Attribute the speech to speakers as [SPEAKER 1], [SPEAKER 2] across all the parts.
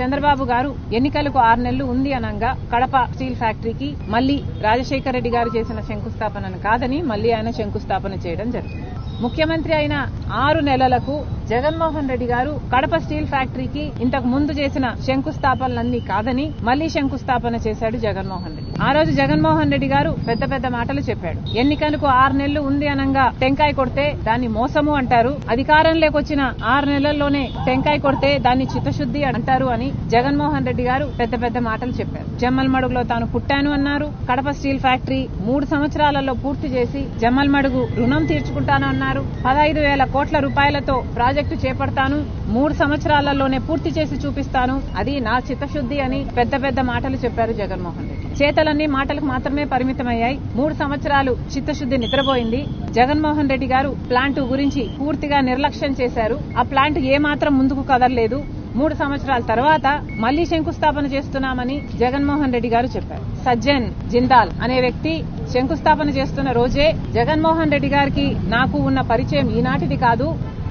[SPEAKER 1] చంద్రబాబు గారు ఎన్నికలకు 6 నెలలు ఉంది అనంగా కడప స్టీల్ ఫ్యాక్టరీకి మళ్లీ రాజశేఖర రెడ్డి గారు చేసిన శంకుస్థాపనను కాదని మళ్లీ ఆయన శంకుస్థాపన చేయడం జరిగింది. ముఖ్యమంత్రి అయిన 6 నెలలకు జగన్మోహన్ రెడ్డి గారు కడప స్టీల్ ఫ్యాక్టరీకి ఇంతకు ముందు చేసిన శంకుస్థాపనలన్నీ కాదని మళ్లీ శంకుస్థాపన చేశాడు జగన్మోహన్ రెడ్డి. ఆ రోజు జగన్మోహన్ రెడ్డి గారు పెద్ద పెద్ద మాటలు చెప్పాడు. ఎన్నికలకు 6 నెలలు ఉంది అనంగా టెంకాయ కొడితే దాన్ని మోసము అంటారు, అధికారంలోకి వచ్చిన 6 నెలల్లోనే టెంకాయ కొడితే దాన్ని చిత్తశుద్ధి అంటారు అని జగన్మోహన్ రెడ్డి గారు పెద్ద పెద్ద మాటలు చెప్పారు. జమ్మలమడుగులో తాను పుట్టాను అన్నారు. కడప స్టీల్ ఫ్యాక్టరీ 3 సంవత్సరాలలో పూర్తి చేసి జమ్మలమడుగు రుణం తీర్చుకుంటాను అన్నారు. 15,000 కోట్ల రూపాయలతో ప్రాజెక్టు చేపడతాను, 3 సంవత్సరాలలోనే పూర్తి చేసి చూపిస్తాను, అది నా చిత్తశుద్ధి అని పెద్ద పెద్ద మాటలు చెప్పారు జగన్మోహన్ రెడ్డి. చేతలన్నీ మాటలకు మాత్రమే పరిమితమయ్యాయి. 3 సంవత్సరాలు చిత్తశుద్ధి నిద్రపోయింది. జగన్మోహన్ రెడ్డి గారు ప్లాంట్ గురించి పూర్తిగా నిర్లక్ష్యం చేశారు. ఆ ప్లాంట్ ఏమాత్రం ముందుకు కదలలేదు. 3 సంవత్సరాల తర్వాత మళ్లీ శంకుస్థాపన చేస్తున్నామని జగన్మోహన్ రెడ్డి గారు చెప్పారు. సజ్జన్ జిందాల్ అనే వ్యక్తి శంకుస్థాపన చేస్తున్న రోజే జగన్మోహన్ రెడ్డి గారికి నాకు ఉన్న పరిచయం ఈనాటిది కాదు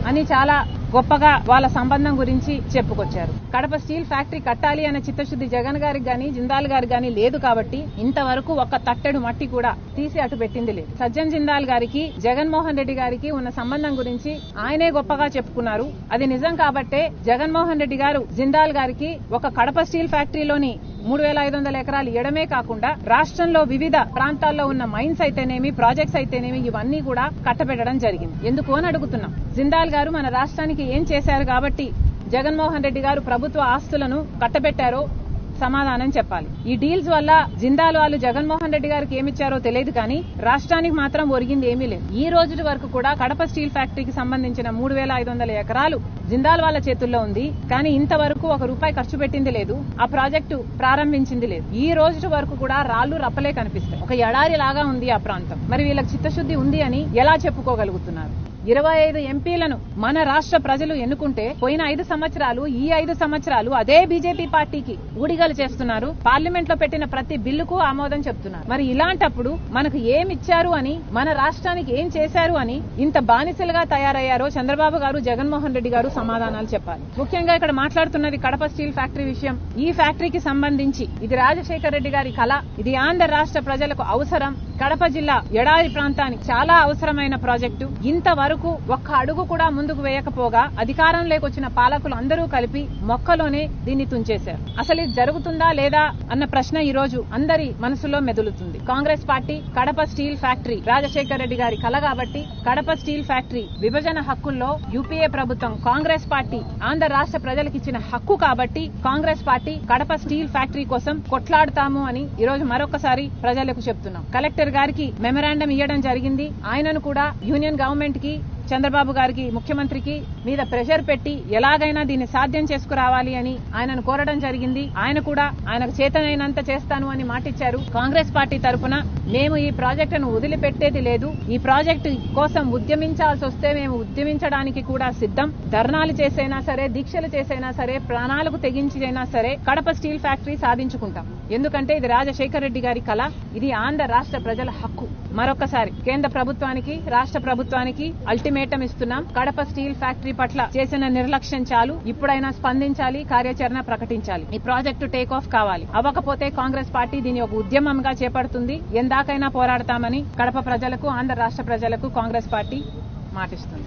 [SPEAKER 1] అని చాలా గొప్పగా వాళ్ళ సంబంధం గురించి చెప్పుకొచ్చారు. కడప స్టీల్ ఫ్యాక్టరీ కట్టాలి అనే చిత్తశుద్ధి జగన్ గారికి గాని జిందాల్ గారికి గాని లేదు కాబట్టి ఇంతవరకు ఒక్క తట్టెడు మట్టి కూడా తీసి అటు పెట్టింది లేదు. సజ్జన్ జిందాల్ గారికి జగన్మోహన్ రెడ్డి గారికి ఉన్న సంబంధం గురించి ఆయనే గొప్పగా చెప్పుకున్నారు. అది నిజం కాబట్టే జగన్మోహన్ రెడ్డి గారు జిందాల్ గారికి ఒక కడప స్టీల్ ఫ్యాక్టరీలోని 3,500 ఎకరాలు ఇవ్వడమే కాకుండా రాష్ట్రంలో వివిధ ప్రాంతాల్లో ఉన్న మైన్స్ అయితేనేమి, ప్రాజెక్ట్స్ అయితేనేమి ఇవన్నీ కూడా కట్టబెట్టడం జరిగింది. ఎందుకు అని అడుగుతున్నాం. జిందాల్ గారు మన రాష్ట్రానికి ఏం చేశారు కాబట్టి జగన్మోహన్ రెడ్డి గారు ప్రభుత్వ ఆస్తులను కట్టబెట్టారో సమాధానం చెప్పాలి. ఈ డీల్స్ వల్ల జిందాల్ వాళ్ళు జగన్మోహన్ రెడ్డి గారికి ఏమిచ్చారో తెలియదు కానీ రాష్ట్రానికి మాత్రం ఒరిగింది ఏమీ లేదు. ఈ రోజు వరకు కూడా కడప స్టీల్ ఫ్యాక్టరీకి సంబంధించిన 3,500 ఎకరాలు జిందాల్ వాళ్ళ చేతుల్లో ఉంది. కానీ ఇంతవరకు ₹1 ఖర్చు పెట్టింది లేదు. ఆ ప్రాజెక్టు ప్రారంభించింది లేదు. ఈ రోజు వరకు కూడా రాళ్లు రప్పలే కనిపిస్తాయి. ఒక ఎడారి లాగా ఉంది ఆ ప్రాంతం. మరి వీళ్ళకి చిత్తశుద్ధి ఉంది అని ఎలా చెప్పుకోగలుగుతున్నారు? 25 ఎంపీలను మన రాష్ట్ర ప్రజలు ఎన్నుకుంటే పోయిన 5 సంవత్సరాలు ఈ 5 సంవత్సరాలు అదే బీజేపీ పార్టీకి ఊడిగలు చేస్తున్నారు. పార్లమెంట్ లో పెట్టిన ప్రతి బిల్లుకు ఆమోదం చెప్తున్నారు. మరి ఇలాంటప్పుడు మనకు ఏమిచ్చారు అని, మన రాష్ట్రానికి ఏం చేశారు అని ఇంత బానిసలుగా తయారయ్యారో చంద్రబాబు గారు, జగన్మోహన్ రెడ్డి గారు సమాధానాలు చెప్పాలి. ముఖ్యంగా ఇక్కడ మాట్లాడుతున్నది కడప స్టీల్ ఫ్యాక్టరీ విషయం. ఈ ఫ్యాక్టరీకి సంబంధించి ఇది రాజశేఖర రెడ్డి గారి కళ. ఇది ఆంధ్ర రాష్ట్ర ప్రజలకు అవసరం. కడప జిల్లా ఎడారి ప్రాంతానికి చాలా అవసరమైన ప్రాజెక్టు. ఇంతవరకు ఒక్క అడుగు కూడా ముందుకు వేయకపోగా అధికారంలోకి వచ్చిన పాలకులు అందరూ కలిపి మొక్కలోనే దీన్ని తుంచేశారు. అసలు ఇది జరుగుతుందా లేదా అన్న ప్రశ్న ఈ రోజు అందరి మనసులో మెదులుతుంది. Congress party Kadapa steel factory Rajasekhara Reddy గారి కల కాబట్టి కడప స్టీల్ ఫ్యాక్టరీ విభజన హక్కుల్లో యూపీఏ ప్రభుత్వం కాంగ్రెస్ పార్టీ ఆంధ్ర రాష్ట్ర ప్రజలకు ఇచ్చిన హక్కు కాబట్టి Congress party Kadapa steel factory కోసం కొట్లాడతాము అని ఈ రోజు మరొకసారి ప్రజలకు చెప్తున్నాం. కలెక్టర్ గారికి మెమరాండం ఇవ్వడం జరిగింది. ఆయనను కూడా యూనియన్ గవర్నమెంట్ కి, చంద్రబాబు గారికి, ముఖ్యమంత్రికి మీద ప్రెషర్ పెట్టి ఎలాగైనా దీన్ని సాధ్యం చేసుకురావాలి అని ఆయనను కోరడం జరిగింది. ఆయన కూడా ఆయనకు చేతనైనంత చేస్తాను అని మాటిచ్చారు. కాంగ్రెస్ పార్టీ తరఫున మేము ఈ ప్రాజెక్టును వదిలిపెట్టేది లేదు. ఈ ప్రాజెక్టు కోసం ఉద్యమించాల్సి వస్తే మేము ఉద్యమించడానికి కూడా సిద్ధం. ధర్నాలు చేసైనా సరే, దీక్షలు చేసైనా సరే, ప్రాణాలకు తెగించైనా సరే కడప స్టీల్ ఫ్యాక్టరీ సాధించుకుంటాం. ఎందుకంటే ఇది రాజశేఖర రెడ్డి గారి కళ. ఇది ఆంధ్ర రాష్ట్ర ప్రజల హక్కు. మరొకసారి కేంద్ర ప్రభుత్వానికి, రాష్ట్ర ప్రభుత్వానికి అల్టిమేటం ఇస్తున్నాం. కడప స్టీల్ ఫ్యాక్టరీ పట్ల చేసిన నిర్లక్ష్యం చాలు. ఇప్పుడైనా స్పందించాలి, కార్యాచరణ ప్రకటించాలి. ఈ ప్రాజెక్టు టేక్ ఆఫ్ కావాలి. అవ్వకపోతే కాంగ్రెస్ పార్టీ దీన్ని ఒక ఉద్యమంగా చేపడుతుంది. ఎందాకైనా పోరాడతామని కడప ప్రజలకు, ఆంధ్ర రాష్ట్ర ప్రజలకు కాంగ్రెస్ పార్టీ మాటిస్తుంది.